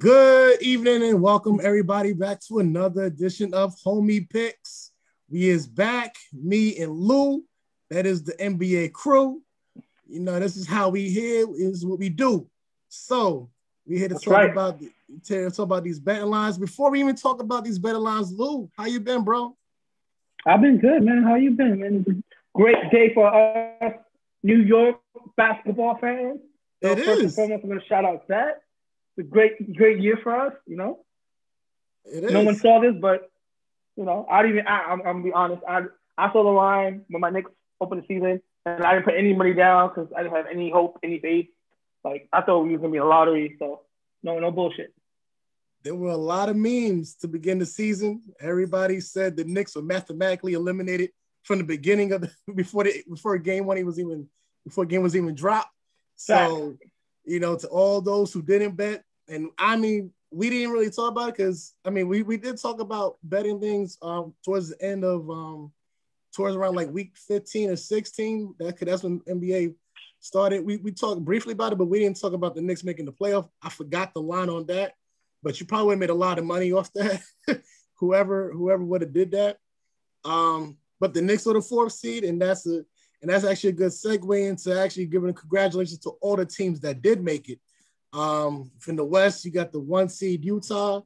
Good evening and welcome everybody back to another edition of Homie Picks. We is back, me and Lou. That is the NBA crew. You know, this is how we here. This is what we do. So we here to talk about these betting lines. Before we even talk about these betting lines, Lou, how you been, bro? I've been good, man. How you been, man? It's a great day for us New York basketball fans. So It first is. and foremost, I'm going to shout out that. It's a great year for us, you know. It is. No one saw this, but, you know, I'm going to be honest. I saw the line when my Knicks opened the season, and I didn't put any money down because I didn't have any hope, any faith. Like, I thought we was going to be a lottery, so no bullshit. There were a lot of memes to begin the season. Everybody said the Knicks were mathematically eliminated from the beginning of before game was even dropped. So, you know, to all those who didn't bet, and I mean, we didn't really talk about it because we did talk about betting things towards the end of towards around like week 15 or 16. That's when NBA started. We talked briefly about it, but we didn't talk about the Knicks making the playoff. I forgot the line on that. But you probably would have made a lot of money off that, whoever would have did that. But the Knicks are the fourth seed, and that's actually a good segue into actually giving congratulations to all the teams that did make it. From the West, you got the 1 seed Utah,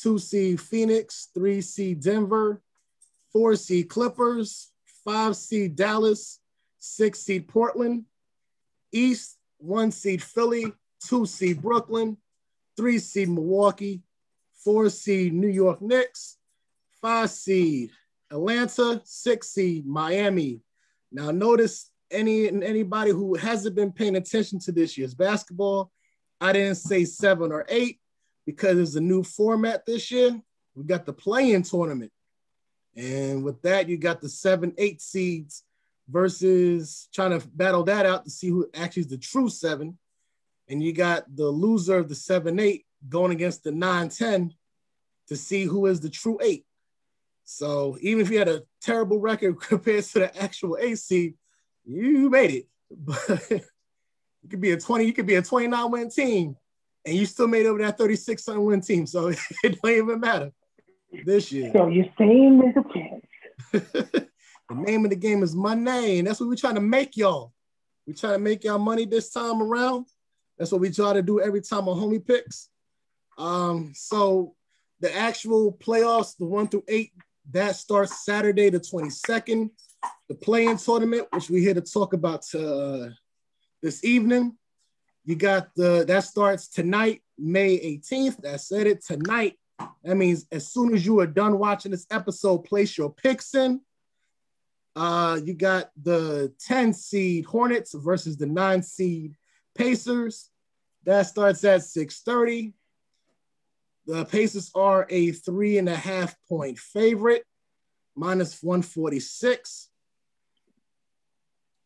2 seed Phoenix, 3 seed Denver, 4 seed Clippers, 5 seed Dallas, 6 seed Portland. East, 1 seed Philly, 2 seed Brooklyn, 3 seed Milwaukee, 4 seed New York Knicks, 5 seed Atlanta, 6 seed Miami. Now notice anybody who hasn't been paying attention to this year's basketball, I didn't say 7 or 8 because it's a new format this year. We got the play-in tournament. And with that, you got the 7-8 seeds versus trying to battle that out to see who actually is the true 7. And you got the loser of the 7-8 going against the 9-10 to see who is the true 8. So even if you had a terrible record compared to the actual 8 seed, you made it. But you could be a 29-win team, and you still made it over that 36-win team. So it don't even matter this year. So you're saying there's a chance. The name of the game is money, and that's what we're trying to make y'all. We're trying to make y'all money this time around. That's what we try to do every time on Homie Picks. So the actual playoffs, the 1 through 8, that starts Saturday the 22nd. The play-in tournament, which we're here to talk about this evening. You got that starts tonight, May 18th. I said it tonight. That means as soon as you are done watching this episode, place your picks in. You got the 10 seed Hornets versus the 9 seed Pacers. That starts at 6:30. The Pacers are a 3.5 point favorite, minus 146.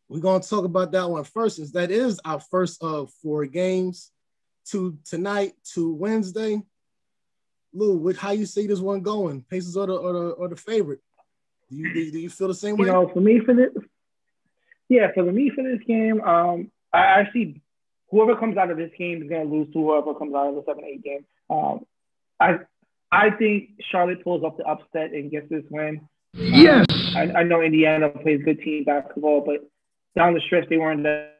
We're going to talk about that one first, since that is our first of 4 games, 2 tonight, 2 Wednesday. Lou, how you see this one going? Pacers are the favorite. Do you feel the same way? You know, for me for this game, I see whoever comes out of this game is going to lose to whoever comes out of the 7-8 game. I think Charlotte pulls up the upset and gets this win. Yes. I know Indiana plays good team basketball, but down the stretch they weren't that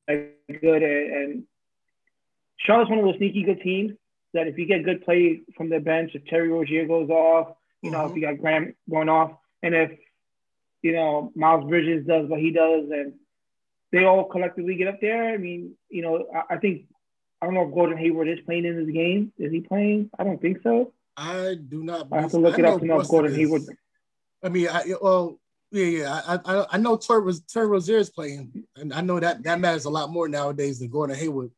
good. And Charlotte's one of those sneaky good teams that if you get good play from their bench, if Terry Rozier goes off, you know, if you got Graham going off, and if, you know, Miles Bridges does what he does, and they all collectively get up there. I mean, you know, I don't know if Gordon Hayward is playing in this game. Is he playing? I don't think so. I do not. I have to look it up to know if Gordon Hayward. I mean, I know Terry Rozier is playing, and I know that matters a lot more nowadays than Gordon Hayward.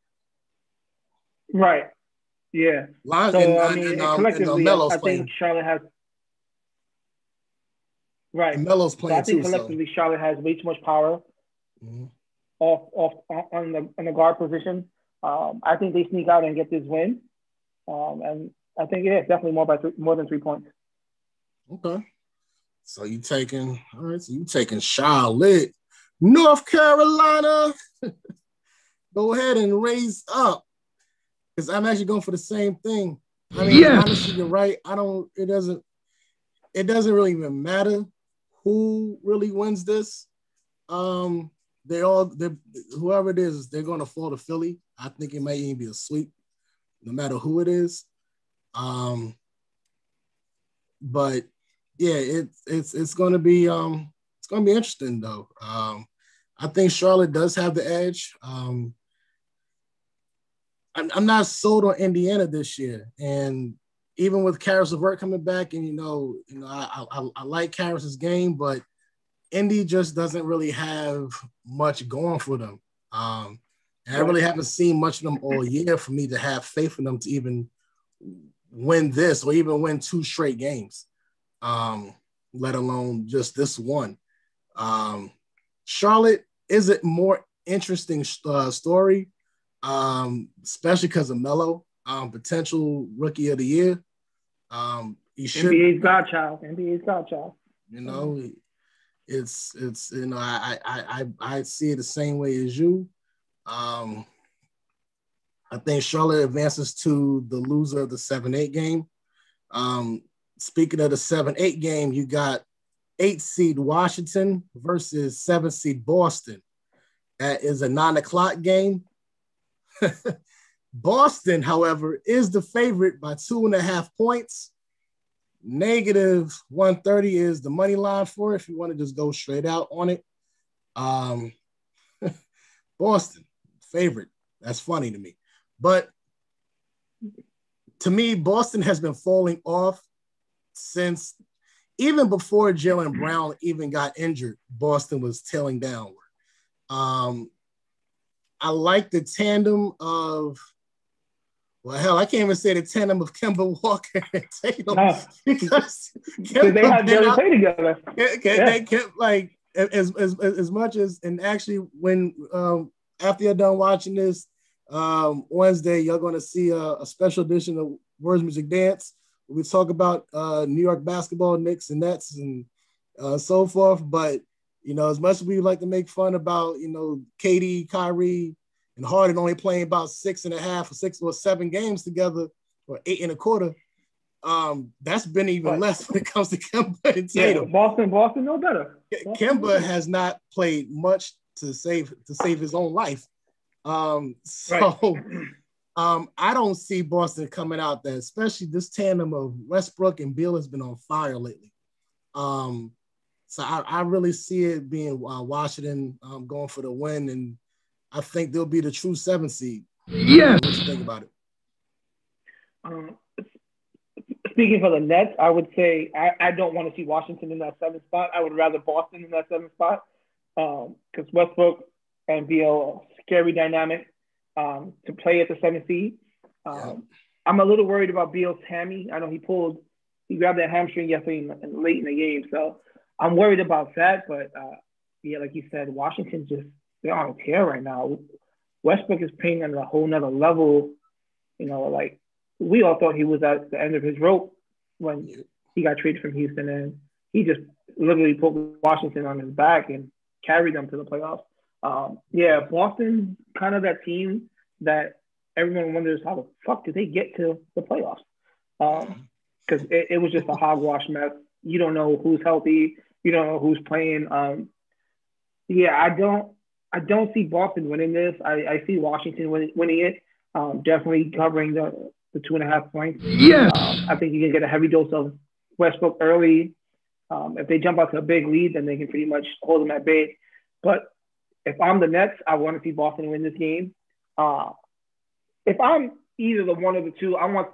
Right. Yeah. Collectively, I think Charlotte has. Right. And Melo's playing I think collectively, Charlotte has way too much power off on the guard position. I think they sneak out and get this win, and I think definitely more than 3 points. Okay. So you taking Charlotte, North Carolina. Go ahead and raise up. because I'm actually going for the same thing. I mean, honestly, you're right. It doesn't really even matter who really wins this. Whoever it is, they're going to fall to Philly. I think it might even be a sweep, no matter who it is. But yeah, it's going to be interesting though. I think Charlotte does have the edge. I'm not sold on Indiana this year, and even with Karis LeVert coming back, and I like Karis's game, but Indy just doesn't really have much going for them. And I really haven't seen much of them all year for me to have faith in them to even win this or even win 2 straight games, let alone just this one. Charlotte is a more interesting story, especially because of Melo, potential rookie of the year. NBA's godchild. You know, it's I see it the same way as you. I think Charlotte advances to the loser of the 7-8 game. Speaking of the 7-8 game, you got 8 seed Washington versus 7 seed Boston. That is a 9:00 game. Boston, however, is the favorite by 2.5 points. -130 is the money line for it, if you want to just go straight out on it. Boston, favorite. That's funny to me. But to me, Boston has been falling off since even before Jaylen Brown even got injured. Boston was tailing downward. I like the tandem of, well, hell, I can't even say the tandem of Kemba Walker and Tatum because they had to play together. They kept like as much as, and actually when after you're done watching this Wednesday, you're going to see a special edition of Words Music Dance. We talk about New York basketball, Knicks and Nets and so forth. But as much as we like to make fun about KD, Kyrie, and Harden only playing about 6.5 or 6 or 7 games together, or 8.25. That's been even less when it comes to Kemba and Tatum. Yeah, Boston no better. Kemba has not played much to save his own life. I don't see Boston coming out there, especially this tandem of Westbrook and Beal has been on fire lately. So I really see it being Washington going for the win, and I think they'll be the true 7 seed. Yes. What you think about it? Speaking for the Nets, I would say I don't want to see Washington in that 7th spot. I would rather Boston in that 7th spot because Westbrook and Beal, scary dynamic to play at the 7th seed. I'm a little worried about Beal's hammy. I know he grabbed that hamstring yesterday late in the game, so I'm worried about that. But like you said, Washington they're on a tear right now. Westbrook is playing on a whole nother level. Like we all thought he was at the end of his rope when he got traded from Houston, and he just literally put Washington on his back and carried them to the playoffs. Boston, kind of that team that everyone wonders how the fuck did they get to the playoffs? Because it was just a hogwash mess. You don't know who's healthy. You don't know who's playing. I don't see Boston winning this. I see Washington winning it. Definitely covering the 2.5 points. Yes. I think you can get a heavy dose of Westbrook early. If they jump out to a big lead, then they can pretty much hold them at bay. But if I'm the Nets, I want to see Boston win this game. If I'm either the one or the two, I want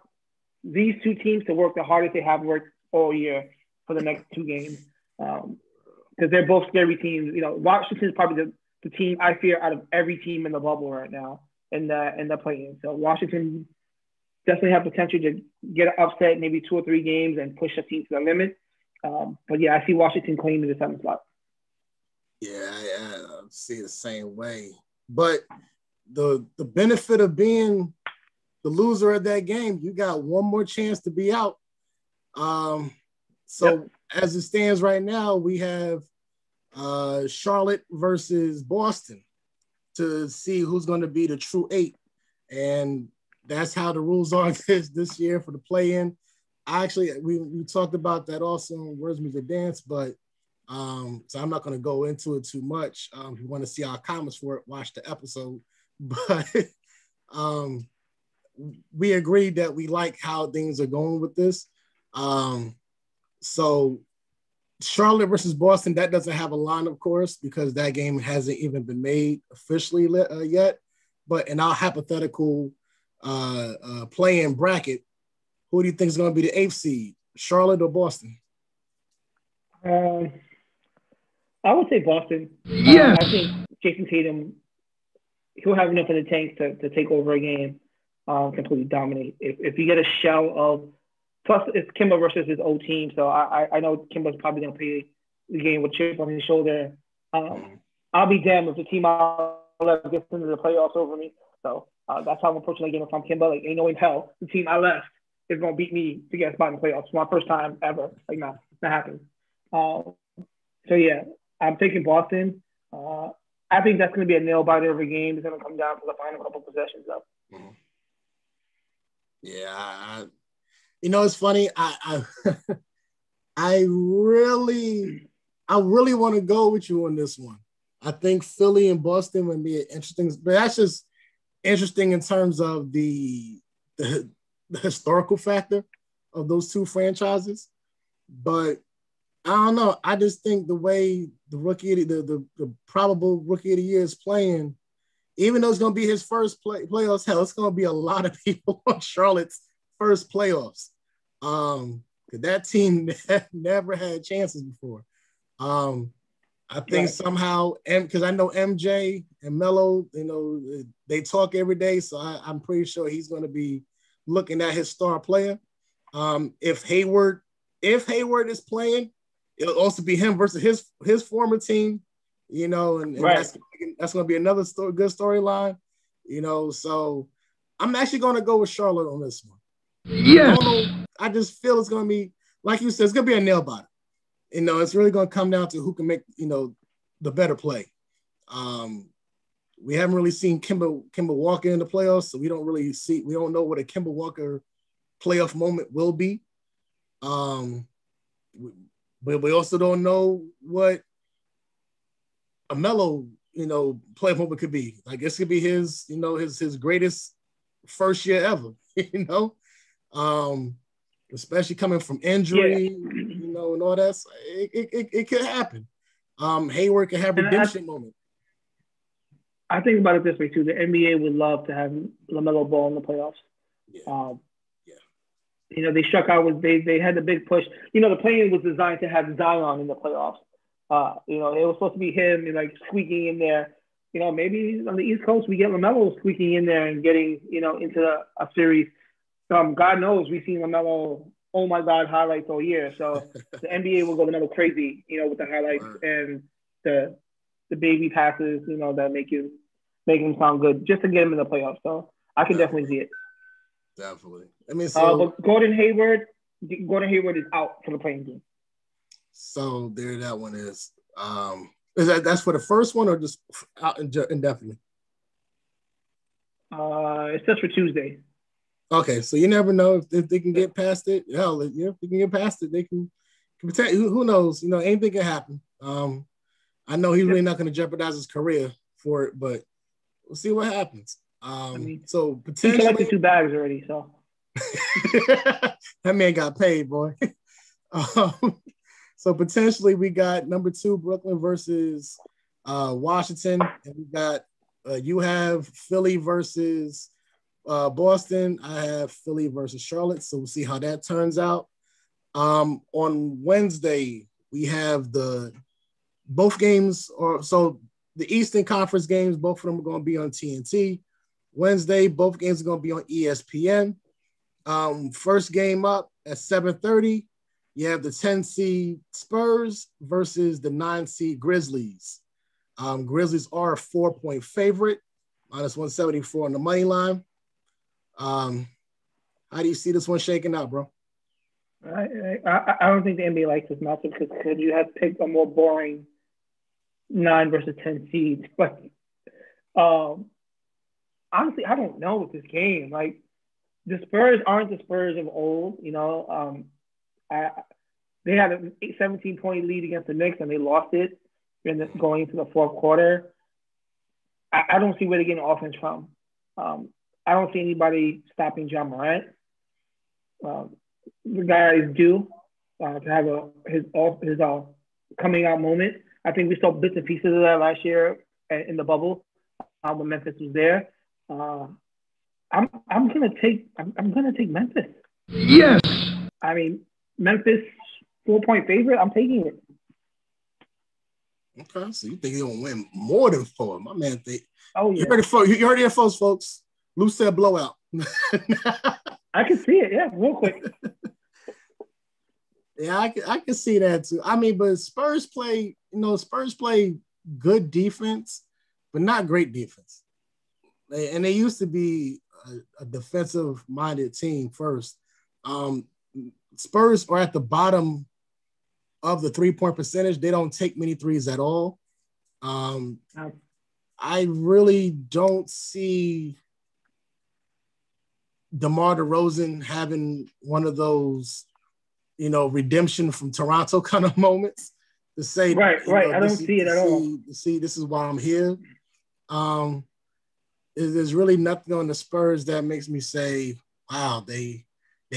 these 2 teams to work the hardest they have worked all year for the next 2 games. Because they're both scary teams. Washington is probably the team I fear out of every team in the bubble right now in the play-in. So Washington definitely have potential to get an upset, maybe 2 or 3 games and push a team to the limit. But I see Washington claiming the 7th spot. Yeah, I see it the same way. But the benefit of being the loser of that game, you got one more chance to be out. As it stands right now, we have Charlotte versus Boston to see who's going to be the true 8. And that's how the rules are this year for the play-in. We talked about that also in Words Music Dance, but so I'm not going to go into it too much. If you want to see our comments for it, watch the episode. But we agreed that we like how things are going with this. So Charlotte versus Boston, that doesn't have a line, of course, because that game hasn't even been made officially yet. But in our hypothetical play-in bracket, who do you think is going to be the 8th seed, Charlotte or Boston? I would say Boston. Yes. I think Jason Tatum, he'll have enough in the tank to take over a game, completely dominate. If you get a shell of, plus it's Kimba versus his old team, so I know Kimba's probably going to play the game with chip on his shoulder. I'll be damned if the team I left gets into the playoffs over me. So that's how I'm approaching the game. If I'm Kimba, like ain't no in hell the team I left is going to beat me to get a spot in the playoffs. It's my first time ever. Like, nah, that happens. So yeah, I'm taking Boston. I think that's going to be a nail biter every game. It's going to come down to the final couple possessions, though. Yeah, it's funny. I really want to go with you on this one. I think Philly and Boston would be interesting, but that's just interesting in terms of the historical factor of those two franchises. But I don't know. I just think the way the probable rookie of the year is playing, even though it's going to be his first playoffs, hell, it's going to be a lot of people on Charlotte's first playoffs. That team never had chances before. I think somehow, because I know MJ and Melo, they talk every day, so I'm pretty sure he's going to be looking at his star player. If Hayward is playing, it'll also be him versus his former team, and that's going to be another good storyline, So I'm actually going to go with Charlotte on this one. Yeah. I just feel it's going to be, like you said, it's going to be a nail biter. It's really going to come down to who can make, the better play. We haven't really seen Kemba Walker in the playoffs, so we don't know what a Kemba Walker playoff moment will be. But we also don't know what a Melo, playoff moment could be. I guess it could be his greatest first year ever, especially coming from injury, and all that. So it could happen. Hayward can have redemption moment. I think about it this way too. The NBA would love to have LaMelo Ball in the playoffs. They struck out with they had the big push. The play-in was designed to have Zion in the playoffs. It was supposed to be him like squeaking in there. Maybe on the East Coast we get LaMelo squeaking in there and getting into a series. God knows we've seen LaMelo, oh my God, highlights all year. So the NBA will go LaMelo crazy, with the highlights and the baby passes, that make him sound good just to get him in the playoffs. So I can definitely see it. Definitely. But Gordon Hayward is out for the playing game. So there, that one is. That's for the first one or just out indefinitely? It's just for Tuesday. Okay, so you never know if they can get past it. Hell, if they can get past it, they can protect. Who knows? Anything can happen. I know he's really not going to jeopardize his career for it, but we'll see what happens. So potentially he collected 2 bags already. So that man got paid, boy. So potentially we got number 2 Brooklyn versus Washington, and we got you have Philly versus Boston. I have Philly versus Charlotte. So we'll see how that turns out. On Wednesday we have both games, so the Eastern Conference games. Both of them are going to be on TNT. Wednesday, both games are going to be on ESPN. First game up at 7:30. You have the 10 seed Spurs versus the 9 seed Grizzlies. Grizzlies are a 4-point favorite, -174 on the money line. How do you see this one shaking out, bro? I don't think the NBA likes this matchup because you have picked a more boring 9 versus 10 seeds. But honestly, I don't know with this game. Like, the Spurs aren't the Spurs of old. I, they had a 17-point lead against the Knicks and they lost it going into the fourth quarter. I don't see where they're getting offense from. I don't see anybody stopping John Morant. The guy is due to have his coming out moment. I think we saw bits and pieces of that last year in the bubble when Memphis was there. I'm gonna take Memphis. Yes. I mean, Memphis 4-point favorite. I'm taking it. Okay, so you think he'll win more than 4? My man think. Oh yeah. You heard it first, folks. Lou said blowout. I can see it. Yeah, real quick. Yeah, I can see that too. I mean, but Spurs play good defense, but not great defense. And they used to be a defensive-minded team first. Spurs are at the bottom of the three-point percentage. They don't take many threes at all. I really don't see DeMar DeRozan having one of those, redemption from Toronto kind of moments to say, right. I don't see it at all. See, this is why I'm here. There's really nothing on the Spurs that makes me say, wow, they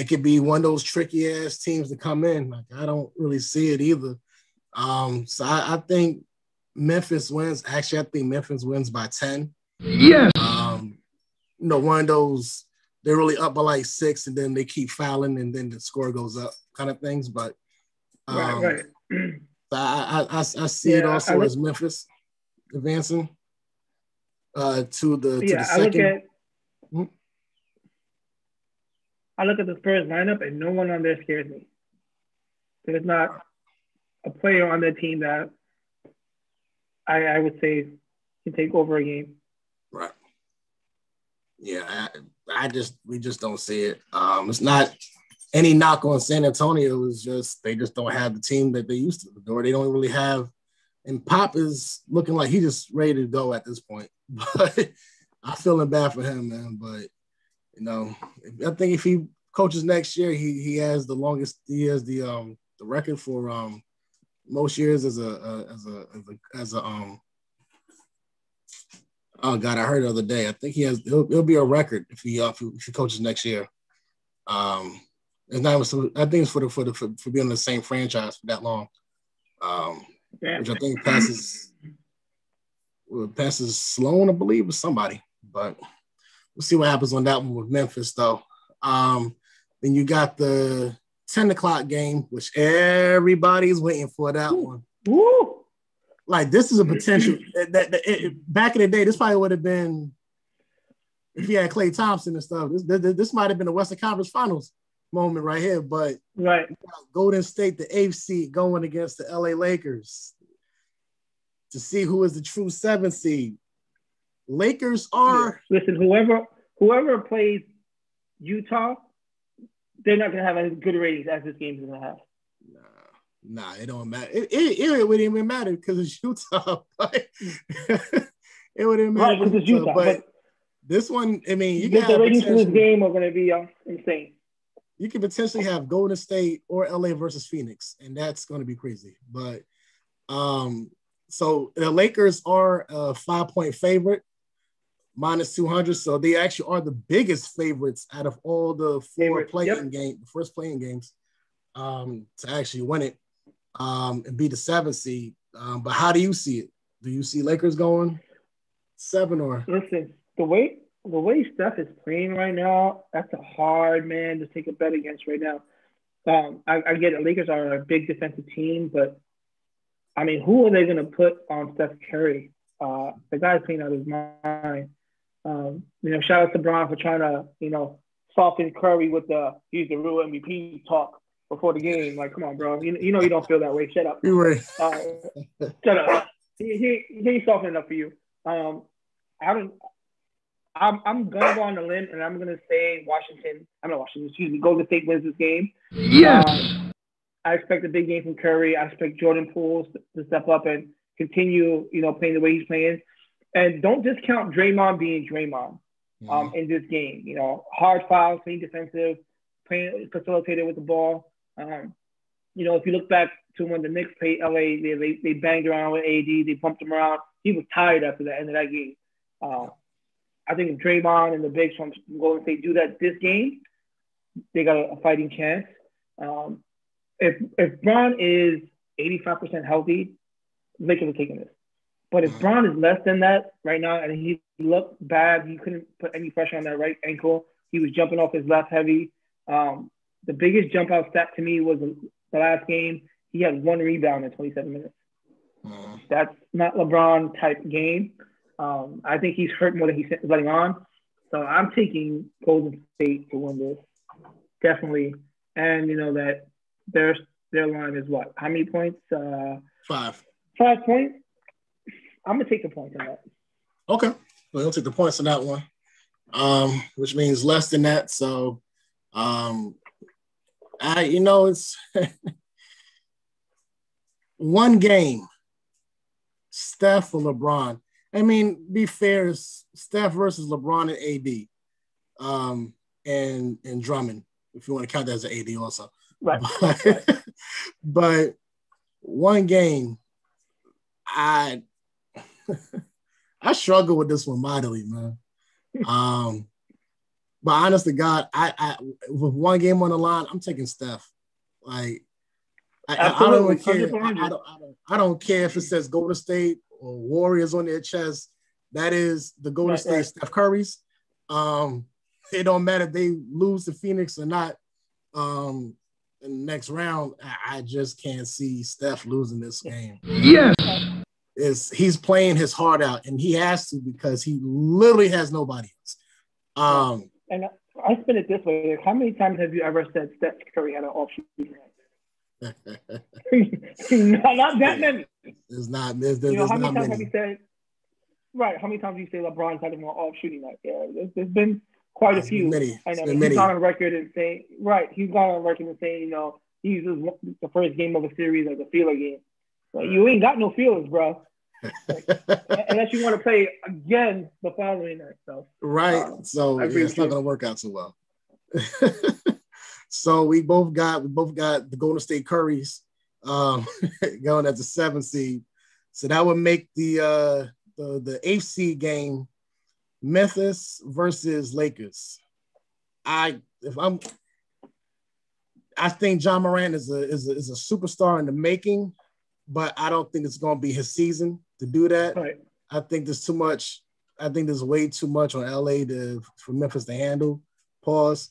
could be one of those tricky ass teams to come in. Like, I don't really see it either. So I think Memphis wins. Actually, I think Memphis wins by 10. Yes. One of those, they're really up by like 6 and then they keep fouling and then the score goes up kind of things. But right. I see it also as Memphis advancing to the second. I look at the Spurs lineup and no one on there scares me. There's not a player on their team that I would say can take over a game. Right. Yeah, we just don't see it. It's not any knock on San Antonio. It's just they just don't have the team that they used to, or they don't really have. And Pop is looking like he's just ready to go at this point. But I'm feeling bad for him, man. But I think if he coaches next year, he has the longest. He has the record for most years as a oh God, I heard the other day. I think he'll be a record if he coaches next year. It's not. I think it's for being in the same franchise for that long. Which I think passes Sloan, I believe, or somebody. But we'll see what happens on that one with Memphis, though. Then you got the 10 o'clock game, which everybody's waiting for that one. Woo! Like, this is a potential back in the day, this probably would have been if he had Klay Thompson and stuff. This might have been the Western Conference Finals moment right here. But right, Golden State, the 8th seed, going against the LA Lakers to see who is the true 7th seed. Lakers are listen. Whoever plays Utah, they're not going to have as good ratings as this game is going to have. Nah, it don't matter. It wouldn't even matter because it's Utah. But it wouldn't matter because it's Utah. But this one, I mean, the ratings for this game are going to be insane. You can potentially have Golden State or LA versus Phoenix, and that's going to be crazy. But so the Lakers are a 5-point favorite, minus 200. So they actually are the biggest favorites out of all the first playing games, to actually win it and be the 7th seed. But how do you see it? Do you see Lakers going 7 or? Listen, the way Steph is playing right now, that's a hard man to take a bet against right now. I get it. Lakers are a big defensive team, but I mean, who are they going to put on Steph Curry? The guy's playing out of his mind. Shout out to Bron for trying to, soften Curry with he's the real MVP talk before the game. Like, come on, bro. You don't feel that way. Shut up. You're right. Shut up. He ain't softening enough for you. I'm gonna go on the limb and I'm gonna say Golden State wins this game. Yes. I expect a big game from Curry. I expect Jordan Poole to step up and continue, playing the way he's playing. And don't discount Draymond being Draymond. in this game. You know, hard fouls, being defensive, playing facilitated with the ball. You know, if you look back to when the Knicks played LA, they banged around with AD, they pumped him around. He was tired after the end of that game. I think if Draymond and the bigs from Golden State do that this game, they got a fighting chance. If Bron is 85% healthy, Lakers are taking this. But if Bron is less than that right now, and he looked bad, he couldn't put any pressure on that right ankle. He was jumping off his left heavy. The biggest jump out stat to me was the last game. He had 1 rebound in 27 minutes. That's not LeBron type game. I think he's hurt more than he's letting on. So I'm taking Golden State to win this, definitely. And you know that their line is what? How many points? 5. 5 points. I'm gonna take the points on that. Okay, well, you'll take the points on that one, which means less than that. So, it's one game. Steph or LeBron. I mean, be fair, it's Steph versus LeBron and AD, and Drummond, if you want to count that as an AD also. Right. But one game, I struggle with this one mightily, man. But honest to God, I with one game on the line, I'm taking Steph. Like, I don't even care. I don't care if it says Golden State or Warriors on their chest. That is the Golden State Steph Curry's. It don't matter if they lose to Phoenix or not. In the next round, I just can't see Steph losing this game. Yes. He's playing his heart out, and he has to because he literally has nobody else. And I spin it this way: how many times have you ever said Steph Curry had an off shooting night? Not that many. There's not. How many times have you said? Right. How many times have you say LeBron's had an off shooting night? Yeah, there's been quite a few. I know he's gone on record and saying, he's gone on record and saying, he uses the first game of a series as a feeler game. Like, you ain't got no feelings, bro. Unless you want to play again the following night. So so it's not gonna work out so well. So we both got the Golden State Currys going as the 7th seed. So that would make the 8th seed game Memphis versus Lakers. I think John Morant is a superstar in the making, but I don't think it's going to be his season to do that. Right. I think there's too much. I think there's way too much on LA for Memphis to handle. Pause.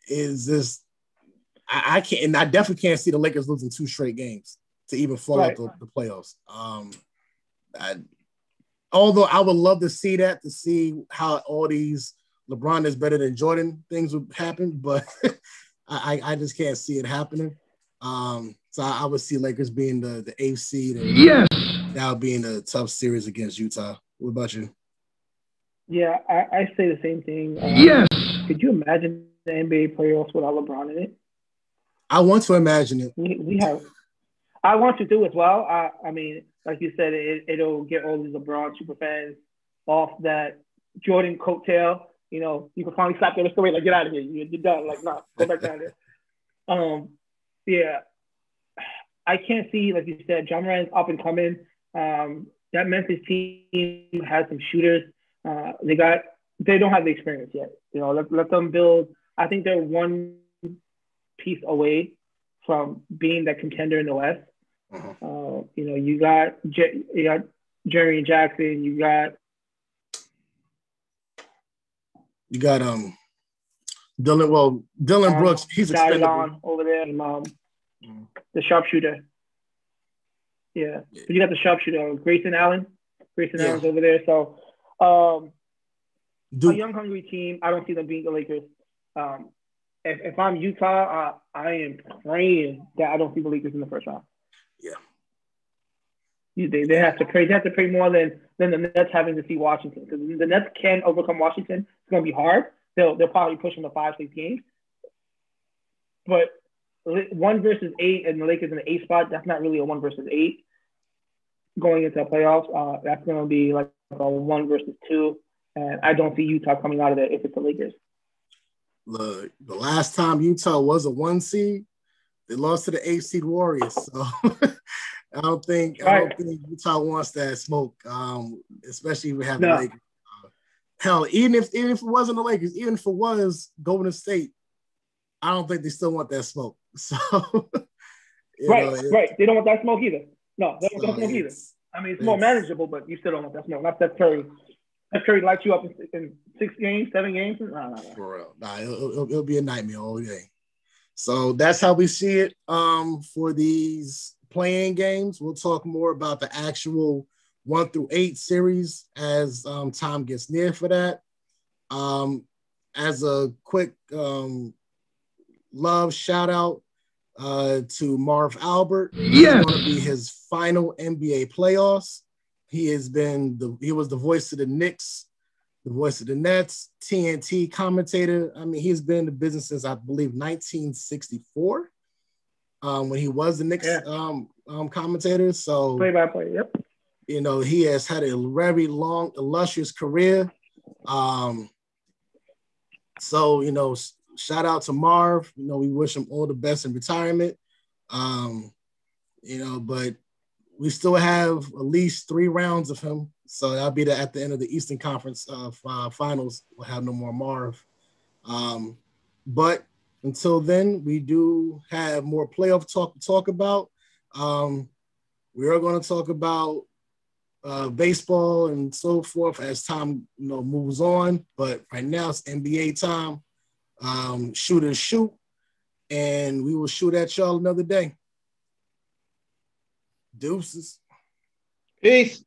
Is this? I can't, and I definitely can't see the Lakers losing 2 straight games to even fall out the playoffs. Although I would love to see that, to see how all these LeBron is better than Jordan things would happen, but I just can't see it happening. So I would see Lakers being the 8th seed, and that would be in a tough series against Utah. What about you? Yeah, I say the same thing. Could you imagine the NBA playoffs without LeBron in it? I want to imagine it. We have. I want to do as well. I mean, like you said, it'll get all these LeBron super fans off that Jordan coattail. You can finally slap the wrist away, like, get out of here. You're done. Like, nah, go back down there. Yeah. I can't see, like you said, John Morant's up and coming. That Memphis team has some shooters. They don't have the experience yet. Let them build. I think they're one piece away from being that contender in the West. You got Jerry and Jackson. You got Dylan. Well, Dylan Brooks. He's expendable over there. And, the sharpshooter. Yeah. But you got the sharpshooter, Grayson Allen. Allen's over there. So, a young, hungry team. I don't see them beating the Lakers. If I'm Utah, I am praying that I don't see the Lakers in the first round. Yeah. They have to pray. They have to pray more than the Nets having to see Washington, because the Nets can overcome Washington. It's going to be hard. They'll probably push them to 5-6 games. But 1 versus 8 and the Lakers in the 8th spot, that's not really a 1 versus 8 going into the playoffs. That's going to be like a 1 versus 2. And I don't see Utah coming out of there if it's the Lakers. Look, the last time Utah was a 1 seed, they lost to the 8 seed Warriors. So I don't think Utah wants that smoke, especially if we have the Lakers. Hell, even if it wasn't the Lakers, even if it was Golden State, I don't think they still want that smoke. So right. They don't want that smoke either. No, they don't want that smoke either. I mean, it's more manageable, but you still don't want that smoke. Not Steph Curry. Steph Curry lights you up in 6 games, 7 games. No. For real. Nah, it'll be a nightmare all day. So that's how we see it for these playing games. We'll talk more about the actual 1 through 8 series as time gets near for that. As a quick love shout out to Marv Albert. It's going to be his final NBA playoffs. He was the voice of the Knicks, the voice of the Nets, TNT commentator. I mean, he's been in the business since I believe 1964 when he was the Knicks commentator. So play-by-play, yep. You know, he has had a very long, illustrious career. So, you know, shout out to Marv. You know, we wish him all the best in retirement. You know, but we still have at least 3 rounds of him. So that'll be at the end of the Eastern Conference finals. We'll have no more Marv. But until then, we do have more playoff talk to talk about. We are going to talk about baseball and so forth as time moves on. But right now it's NBA time. Shooters shoot, and we will shoot at y'all another day. Deuces. Peace.